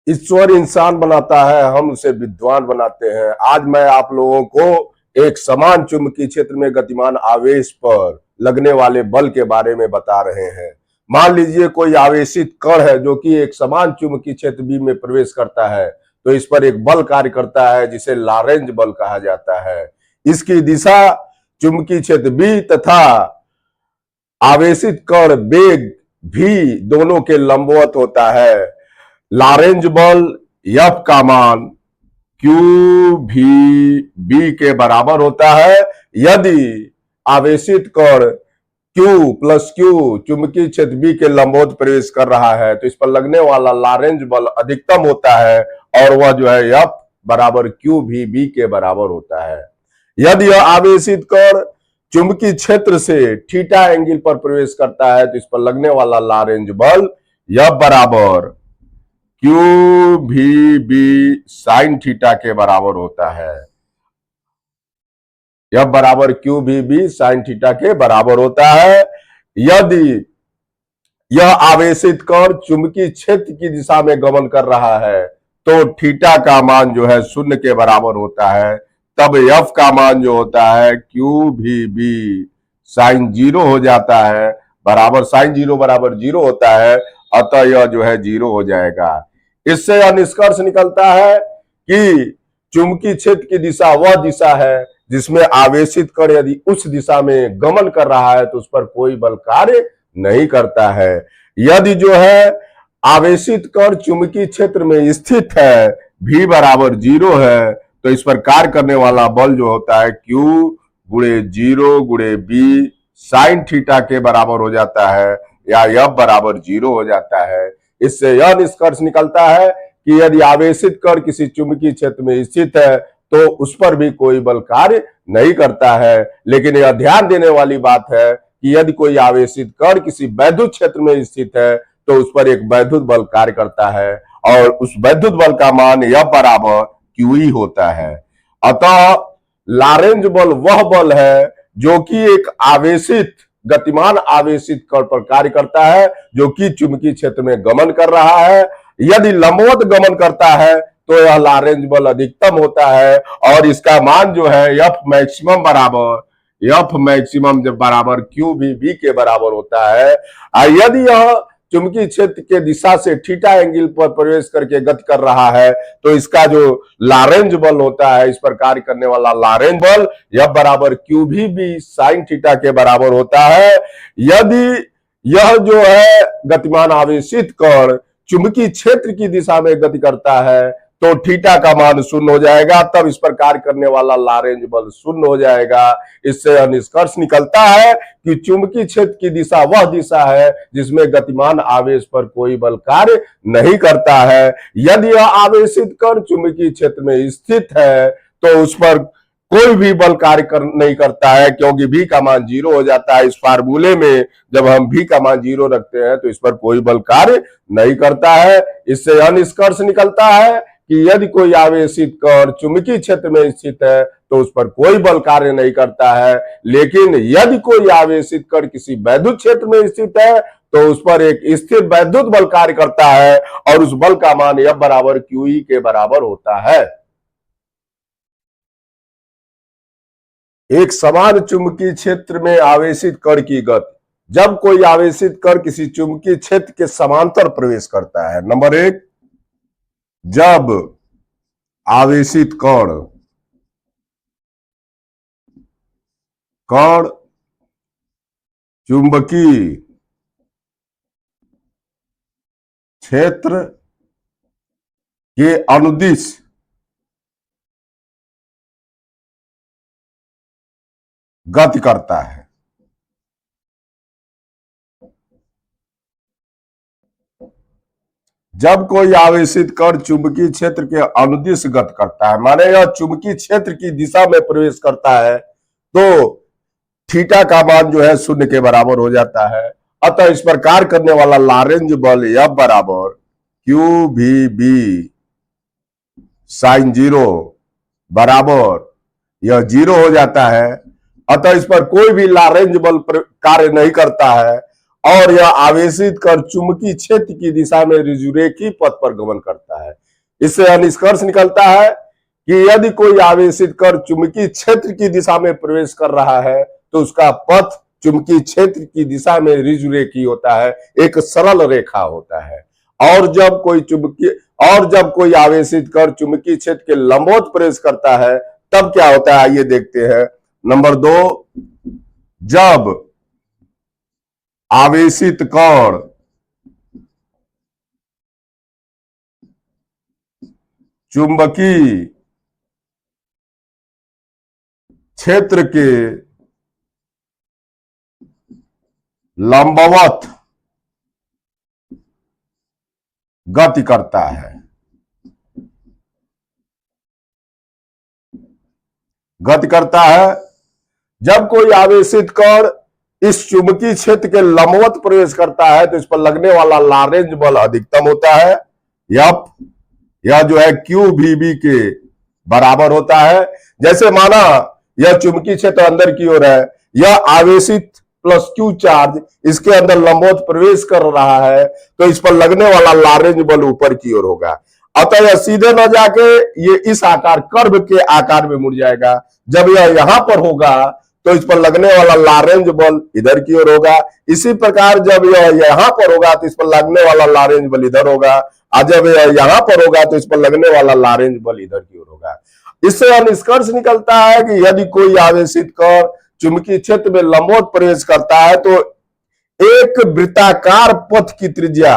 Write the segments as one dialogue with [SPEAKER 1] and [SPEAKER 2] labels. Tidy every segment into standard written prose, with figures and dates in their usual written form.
[SPEAKER 1] ईश्वर इंसान बनाता है, हम उसे विद्वान बनाते हैं। आज मैं आप लोगों को एक समान चुंबकीय क्षेत्र में गतिमान आवेश पर लगने वाले बल के बारे में बता रहे हैं। मान लीजिए कोई आवेशित कण है जो कि एक समान चुंबकीय क्षेत्र बी में प्रवेश करता है, तो इस पर एक बल कार्य करता है जिसे लॉरेंज बल कहा जाता है। इसकी दिशा चुंबकीय क्षेत्र बी तथा आवेशित कण वेग भी दोनों के लंबवत होता है। लॉरेंज बल F का मान Q भी B के बराबर होता है। यदि आवेशित कण Q प्लस Q चुंबकीय क्षेत्र B के लंबवत प्रवेश कर रहा है तो इस पर लगने वाला लॉरेंज बल अधिकतम होता है और वह जो है F बराबर Q भी B के बराबर होता है। यदि यह आवेशित कण चुंबकीय क्षेत्र से थीटा एंगल पर प्रवेश करता है तो इस पर लगने वाला लॉरेंज बल F बराबर Q भी B साइन थीटा के बराबर होता है। F बराबर Q भी B साइन थीटा के बराबर होता है। यदि यह आवेशित कण चुंबकीय क्षेत्र की दिशा में गमन कर रहा है तो थीटा का मान जो है 0 के बराबर होता है। तब F का मान जो होता है Q भी B साइन 0 हो जाता है, बराबर साइन 0 बराबर 0 होता है, अतः यह जो है 0 हो जाएगा। इससे यह निष्कर्ष निकलता है कि चुंबकीय क्षेत्र की दिशा वह दिशा है जिसमें आवेशित कण यदि उस दिशा में गमन कर रहा है तो उस पर कोई बल कार्य नहीं करता है। यदि जो है आवेशित कण चुंबकीय क्षेत्र में स्थित है, V बराबर 0 है, तो इस पर कार्य करने वाला बल जो होता है Q गुणे 0 गुणे B साइन थीटा के बराबर हो जाता है या F बराबर 0 हो जाता है। इससे यह निष्कर्ष निकलता है कि यदि आवेशित कण किसी चुंबकीय क्षेत्र में स्थित है तो उस पर भी कोई बल कार्य नहीं करता है। लेकिन यह ध्यान देने वाली बात है कि यदि कोई आवेशित कण किसी वैद्युत क्षेत्र में स्थित है तो उस पर एक वैद्युत बल कार्य करता है और उस वैद्युत बल का मान F बराबर QE होता है। अतः लॉरेंज बल वह बल है जो कि एक आवेशित गतिमान आवेशित कण पर कार्य करता है जो कि चुंबकीय क्षेत्र में गमन कर रहा है। यदि लंबवत गमन करता है तो यह लॉरेंज बल अधिकतम होता है और इसका मान जो है F मैक्सिमम जब बराबर Q भी B के बराबर होता है। यदि यह चुंबकीय क्षेत्र के दिशा से थीटा एंगल पर प्रवेश करके गति कर रहा है तो इसका जो लॉरेंज बल होता है, इस पर कार्य करने वाला लॉरेंज बल F बराबर Q भी B साइन थीटा के बराबर होता है। यदि यह जो है गतिमान आवेशित कण चुंबकीय क्षेत्र की दिशा में गति करता है तो थीटा का मान 0 हो जाएगा, तब इस पर कार्य करने वाला लॉरेंज बल 0 हो जाएगा। इससे यह निष्कर्ष निकलता है कि चुंबकीय क्षेत्र की दिशा वह दिशा है जिसमें गतिमान आवेश पर कोई बल कार्य नहीं करता है। यदि यह आवेशित कण चुंबकीय क्षेत्र में स्थित है तो उस पर कोई भी बल कार्य नहीं करता है क्योंकि V का मान 0 हो जाता है। इस फार्मूले में जब हम V का मान 0 रखते हैं तो इस पर कोई बल कार्य नहीं करता है। इससे यह निष्कर्ष निकलता है कि यदि कोई आवेशित कण चुंबकीय क्षेत्र में स्थित है तो उस पर कोई बल कार्य नहीं करता है। लेकिन यदि कोई आवेशित कण किसी वैद्युत क्षेत्र में स्थित है तो उस पर एक स्थिर वैद्युत बल कार्य करता है और उस बल का मान F बराबर QE के बराबर होता है। एक समान चुंबकीय क्षेत्र में आवेशित कण की गति। जब कोई आवेशित कण किसी चुंबकीय क्षेत्र के समांतर प्रवेश करता है, नंबर 1, जब आवेशित कण चुंबकीय क्षेत्र के अनुदिश गति करता है। जब कोई आवेशित कण चुंबकीय क्षेत्र के अनुदिश गति करता है, माने यह चुंबकीय क्षेत्र की दिशा में प्रवेश करता है, तो थीटा का मान जो है 0 के बराबर हो जाता है। अतः इस पर कार्य करने वाला लॉरेंज बल F बराबर Q भी B साइन 0 बराबर यह 0 हो जाता है। अतः इस पर कोई भी लॉरेंज बल कार्य नहीं करता है और यह आवेशित कण चुंबकीय क्षेत्र की दिशा में ऋजुरेखी पथ पर गमन करता है। इससे यह निष्कर्ष निकलता है कि यदि कोई आवेशित कण चुंबकीय क्षेत्र की दिशा में प्रवेश कर रहा है तो उसका पथ चुंबकीय क्षेत्र की दिशा में ऋजुरेखीय होता है, एक सरल रेखा होता है। और जब कोई आवेशित कण चुंबकीय क्षेत्र के लंबवत प्रवेश करता है तब क्या होता है, आइए देखते हैं। नंबर 2, जब आवेशित कण चुंबकीय क्षेत्र के लंबवत गति करता है, जब कोई आवेशित कण इस चुंबकीय क्षेत्र के लंबवत प्रवेश करता है तो इस पर लगने वाला लॉरेंज बल अधिकतम होता है। यह जो है QVB के बराबर होता है। जैसे माना यह चुंबकीय क्षेत्र अंदर की ओर है, यह आवेशित प्लस Q चार्ज इसके अंदर लंबवत प्रवेश कर रहा है तो इस पर लगने वाला लॉरेंज बल ऊपर की ओर होगा। अतः यह सीधे न जाके ये इस आकार कर्व के आकार में मुड़ जाएगा। जब यह यहां पर होगा तो इस पर लगने वाला लॉरेंज बल इधर की ओर होगा। इसी प्रकार जब यह यहां पर होगा तो इस पर लगने वाला लॉरेंज बल इधर होगा, और जब यह यहां पर होगा तो इस पर लगने वाला लॉरेंज बल इधर की ओर होगा। इससे यह निष्कर्ष निकलता है कि यदि कोई आवेशित कण चुंबकीय क्षेत्र में लंबवत प्रवेश करता है तो एक वृत्ताकार पथ की त्रिज्या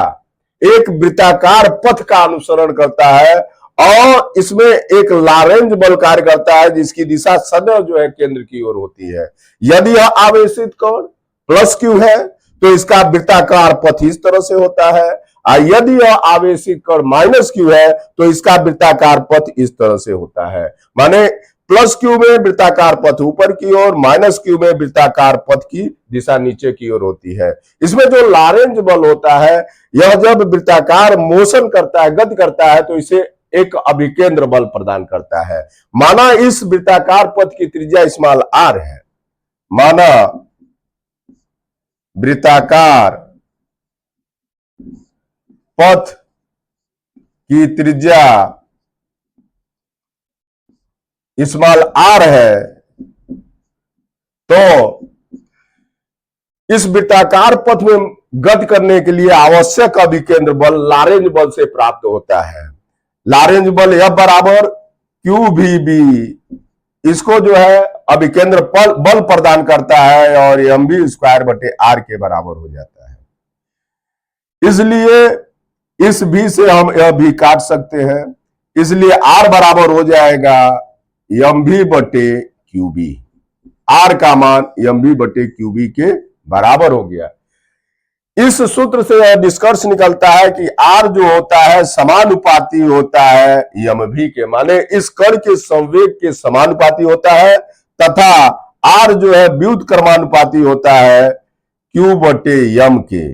[SPEAKER 1] एक वृत्ताकार पथ का अनुसरण करता है और इसमें एक लॉरेंज बल कार्य करता है जिसकी दिशा सदैव जो है केंद्र की ओर होती है। यदि यह आवेशित कण प्लस Q है तो इसका वृत्ताकार पथ इस तरह से होता है, और यदि यह आवेशित कण माइनस Q है तो इसका वृत्ताकार पथ इस तरह से होता है। माने प्लस Q में वृत्ताकार पथ ऊपर की ओर, माइनस Q में वृत्ताकार पथ की दिशा नीचे की ओर होती है। इसमें जो लॉरेंज बल होता है यह जब वृत्ताकार मोशन करता है, गति करता है तो इसे एक अभिकेंद्र बल प्रदान करता है। माना इस वृत्ताकार पथ की त्रिज्या स्मॉल r है, माना वृत्ताकार पथ की त्रिज्या स्मॉल r है तो इस वृत्ताकार पथ में गति करने के लिए आवश्यक अभिकेंद्र बल लॉरेंज बल से प्राप्त होता है। लॉरेंज बल F बराबर QVB इसको जो है अभिकेंद्र बल प्रदान करता है और mv स्क्वायर बटे r के बराबर हो जाता है। इसलिए इस v से हम यह भी काट सकते हैं, इसलिए r बराबर हो जाएगा mv बटे QB। r का मान mv बटे QB के बराबर हो गया। इस सूत्र से यह निष्कर्ष निकलता है कि r जो होता है समानुपाती होता है mv के, माने इस कण के संवेग के समानुपाती होता है, तथा r जो है व्युत्क्रमानुपाती होता है q बटे m के।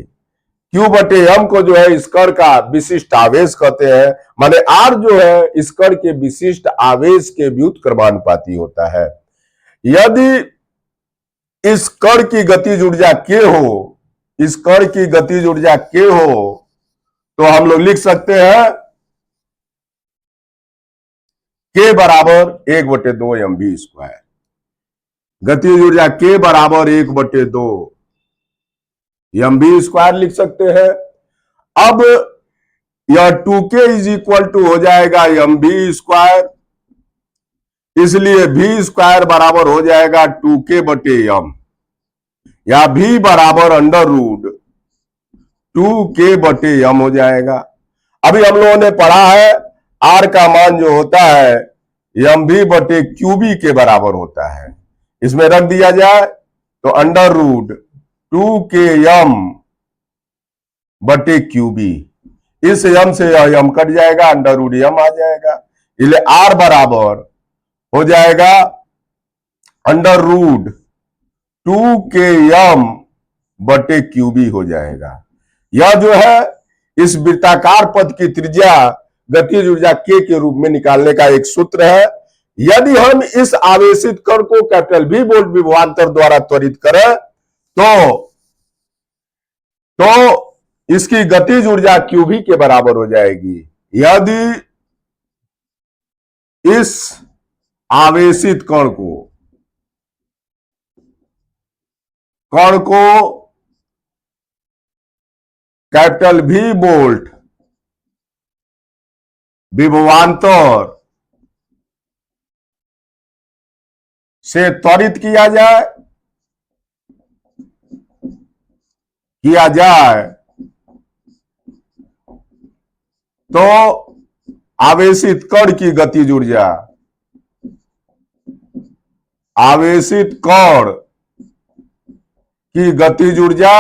[SPEAKER 1] q बटे m को जो है इस कण का विशिष्ट आवेश कहते हैं, माने r जो है इस कण के विशिष्ट आवेश के व्युत्क्रमानुपाती होता है। यदि इस कण की गतिज ऊर्जा k हो, इस कण की गतिज ऊर्जा k हो तो हम लोग लिख सकते हैं k बराबर 1/2 mv स्क्वायर। गतिज ऊर्जा k बराबर 1/2 mv स्क्वायर लिख सकते हैं। अब यह 2k इज इक्वल टू हो जाएगा mv स्क्वायर, इसलिए v स्क्वायर बराबर हो जाएगा 2k बटे m, या v बराबर अंडर रूट 2k बटे m हो जाएगा। अभी हम लोगों ने पढ़ा है r का मान जो होता है mv बटे QB के बराबर होता है। इसमें रख दिया जाए तो अंडर रूट 2km बटे QB, इस m से यह m कट जाएगा, अंडर रूट m आ जाएगा, इसलिए r बराबर हो जाएगा अंडर रूट 2km बटे QB हो जाएगा। यह जो है इस वृत्ताकार पथ की त्रिज्या गतिज ऊर्जा k के रूप में निकालने का एक सूत्र है। यदि हम इस आवेशित कण को कैपिटल V वोल्ट विभवांतर द्वारा त्वरित करें तो इसकी गतिज ऊर्जा QV के बराबर हो जाएगी। यदि इस आवेशित कण को कैपिटल V वोल्ट विभवांतर से त्वरित किया जाए तो आवेशित कण की गतिज ऊर्जा, आवेशित कण की गतिज ऊर्जा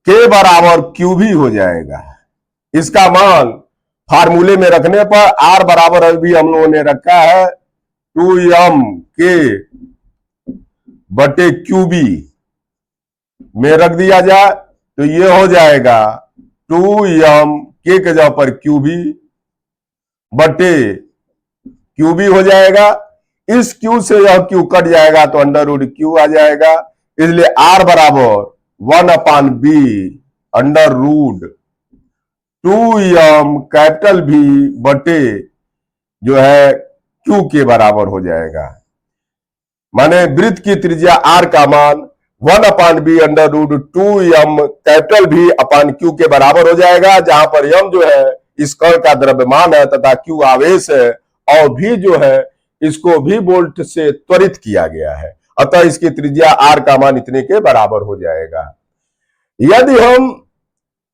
[SPEAKER 1] के बराबर QV हो जाएगा। इसका मान फार्मूले में रखने पर R बराबर अभी हम लोगों ने रखा है 2m K बटे QB में रख दिया जाए तो ये हो जाएगा 2m K के जगह पर QB बटे QB हो जाएगा। इस Q से यह Q कट जाएगा तो √Q आ जाएगा। इसलिए R बराबर 1/B √2m कैपिटल V बटे जो है Q के बराबर हो जाएगा। माने वृत्त की त्रिज्या R का मान 1/B √2m कैपिटल V अपान Q के बराबर हो जाएगा, जहां पर m जो है इस कण का द्रव्यमान है तथा Q आवेश है और V जो है इसको V वोल्ट से त्वरित किया गया है। अतः इसकी त्रिज्या R का मान इतने के बराबर हो जाएगा। यदि हम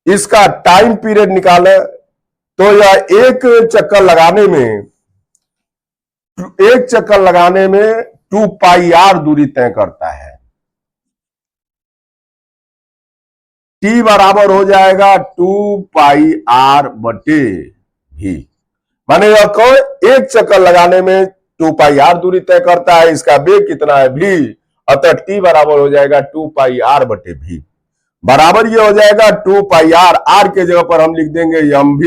[SPEAKER 1] इसका टाइम पीरियड निकालें तो यह एक चक्कर लगाने में 2πr दूरी तय करता है। T बराबर हो जाएगा 2πr बटे V। माने यह कौन एक चक्कर लगाने में 2πr दूरी तय करता है। इसका वेग कितना है V, अतः T बराबर हो जाएगा 2πr बटे V। बराबर ये हो जाएगा 2πr, R के जगह पर हम लिख देंगे mv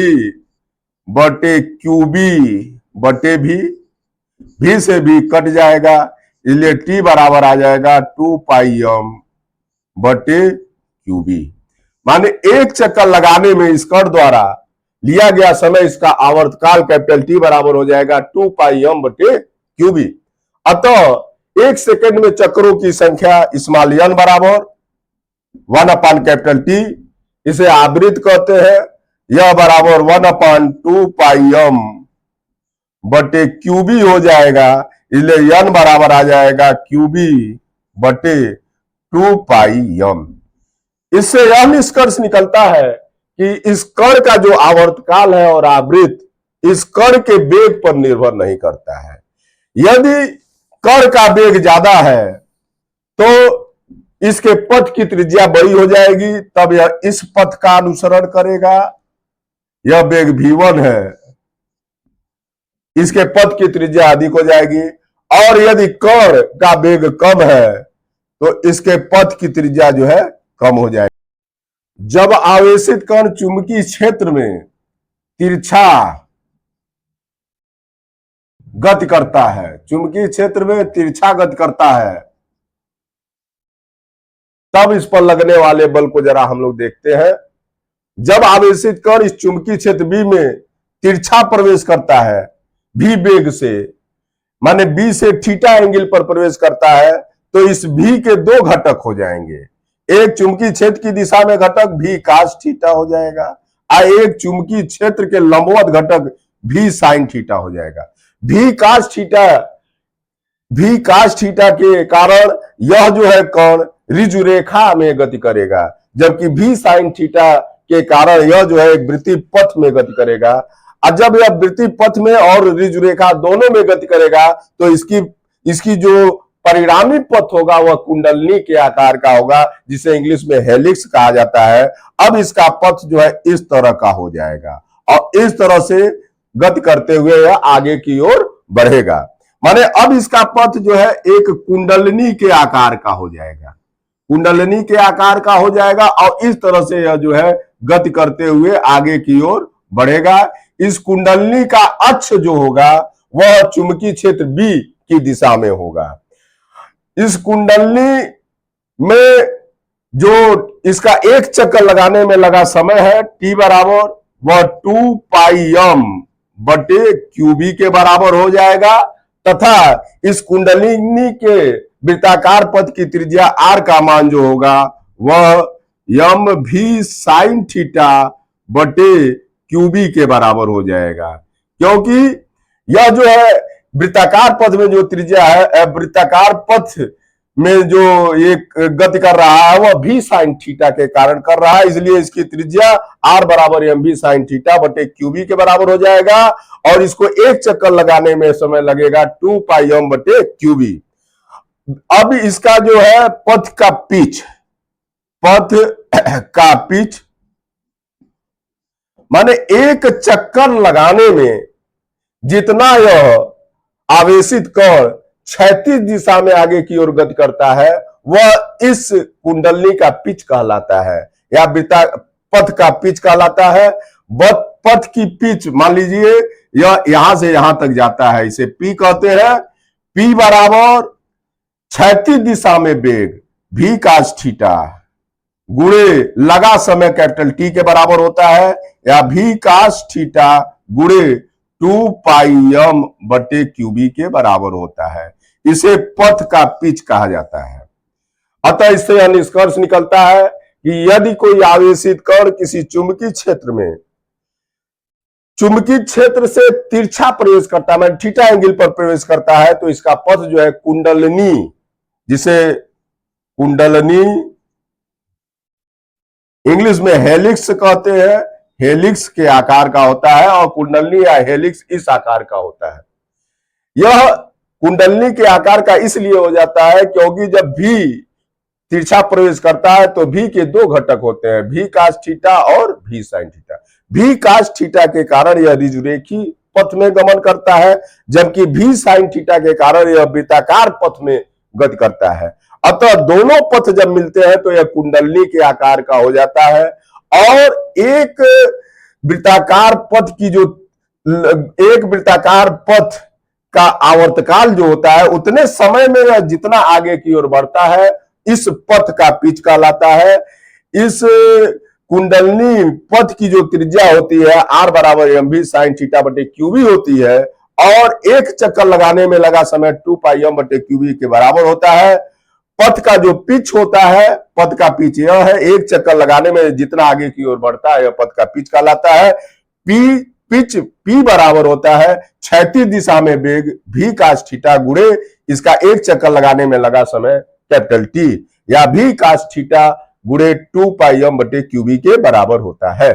[SPEAKER 1] बटे QB बटे V से भी कट जाएगा, इसलिए T बराबर आ जाएगा 2πm बटे QB। माने एक चक्कर लगाने में इस कण द्वारा लिया गया समय, इसका आवर्तकाल कैपिटल T बराबर हो जाएगा 2πm बटे QB। अतः एक सेकंड में चक्रों की संख्या स्मॉल n बराबर 1/T, इसे आवृत्त कहते हैं। यह बराबर 1/2πm बटे QB हो जाएगा, इसलिए n बराबर आ जाएगा QB बटे 2πm। इससे यह निष्कर्ष निकलता है कि इस कण का जो आवर्तकाल है और आवृत्त इस कण के वेग पर निर्भर नहीं करता है। यदि कण का वेग ज्यादा है तो इसके पथ की त्रिज्या बड़ी हो जाएगी, तब यह इस पथ का अनुसरण करेगा। यह वेग V1 है, इसके पथ की त्रिज्या अधिक हो जाएगी। और यदि कण का वेग कम है तो इसके पथ की त्रिज्या जो है कम हो जाएगी। जब आवेशित कण चुंबकीय क्षेत्र में तिरछा गति करता है, चुंबकीय क्षेत्र में तिरछा गति करता है, तब इस पर लगने वाले बल को जरा हम लोग देखते हैं। जब आवेशित कण इस चुंबकीय क्षेत्र B में तिरछा प्रवेश करता है V वेग से, माने B से थीटा एंगल पर प्रवेश करता है, तो इस V के दो घटक हो जाएंगे। एक चुंबकीय क्षेत्र की दिशा में घटक V cos थीटा हो जाएगा और एक चुंबकीय क्षेत्र के लंबवत घटक V sin थीटा हो जाएगा। V cos थीटा के कारण यह जो है कण ऋजु रेखा में गति करेगा, जबकि V sin थीटा के कारण यह जो है वृत्तीय पथ में गति करेगा। और जब यह वृत्तीय पथ में और ऋजु रेखा दोनों में गति करेगा तो इसकी जो परिणामी पथ होगा वह कुंडलनी के आकार का होगा, जिसे इंग्लिश में हेलिक्स कहा जाता है। अब इसका पथ जो है इस तरह का हो जाएगा और इस तरह से गति करते हुए यह आगे की ओर बढ़ेगा। माने अब इसका पथ जो है एक कुंडलनी के आकार का हो जाएगा, कुंडलनी के आकार का हो जाएगा और इस तरह से यह जो है गति करते हुए आगे की ओर बढ़ेगा। इस कुंडलनी का अक्ष जो होगा वह चुंबकीय क्षेत्र B की दिशा में होगा। इस कुंडलनी में जो इसका एक चक्कर लगाने में लगा समय है टी बराबर वह 2 पाई m बटे क्यूबी के बराबर हो जाएगा, तथा इस कुंडलिनी के वृत्ताकार पथ की त्रिज्या r का मान जो होगा वह m भी साइन थीटा बटे क्यूबी के बराबर हो जाएगा, क्योंकि यह जो है वृत्ताकार पथ में जो त्रिज्या है, वृत्ताकार पथ में जो एक गति कर रहा है वह भी साइन थीटा के कारण कर रहा है, इसलिए इसकी त्रिज्या r बराबर एम भी साइन थीटा बटे क्यूबी के बराबर हो जाएगा, और इसको एक चक्कर लगाने में समय लगेगा 2 पाई m बटे क्यूबी। अब इसका जो है पथ का पिच माने एक चक्कर लगाने में जितना यह आवेशित कण क्षैतिज दिशा में आगे की ओर गति करता है वह इस कुंडलनी का पिच कहलाता है, या पथ का पिच कहलाता है। पथ की पिच मान लीजिए यह यहां से यहां तक जाता है, इसे पी कहते हैं। पी बराबर क्षैतिज दिशा में वेग v cos थीटा गुणे लगा समय कैपिटल टी के बराबर होता है, या v cos थीटा गुणे 2 पाई m बटे क्यूबी के बराबर होता है। इसे पथ का पिच कहा जाता है। अतः इससे यह निष्कर्ष निकलता है कि यदि कोई आवेशित कण किसी चुंबकीय क्षेत्र से तिरछा प्रवेश करता है, मतलब थीटा एंगल पर प्रवेश करता है, तो इसका पथ जो है कुंडलनी, जिसे कुंडलनी इंग्लिश में हेलिक्स कहते हैं, हेलिक्स के आकार का होता है, और कुंडलनी या हेलिक्स इस आकार का होता है। यह कुंडलनी के आकार का इसलिए हो जाता है क्योंकि जब भी तिरछा प्रवेश करता है तो भी के दो घटक होते हैं, भी cos थीटा और भी sin थीटा। भी cos थीटा के कारण यह ऋजुरेखी पथ में गमन करता है, जबकि भी sin थीटा के कारण यह वृत्ताकार पथ में गति करता है। अतः दोनों पथ जब मिलते हैं तो यह कुंडलनी के आकार का हो जाता है, और एक वृत्ताकार पथ का आवर्तकाल जो होता है उतने समय में यह जितना आगे की ओर बढ़ता है इस पथ का पिच कहलाता है। इस कुंडलनी पथ की जो त्रिज्या होती है r बराबर एम भी साइन थीटा बटे क्यूबी होती है, और एक चक्कर लगाने में लगा समय 2 पाई m बटे क्यूबी के बराबर होता है। पथ का जो पिच होता है, पथ का पिच यह है, एक चक्कर लगाने में जितना आगे की ओर बढ़ता है यह पथ का पिच कहलाता है। पिच P बराबर होता है क्षैतिज दिशा में वेग v cos थीटा गुणे इसका एक चक्कर लगाने में लगा समय कैपिटल T, या v cos थीटा गुणे 2 पाई m बटे क्यूबी के बराबर होता है।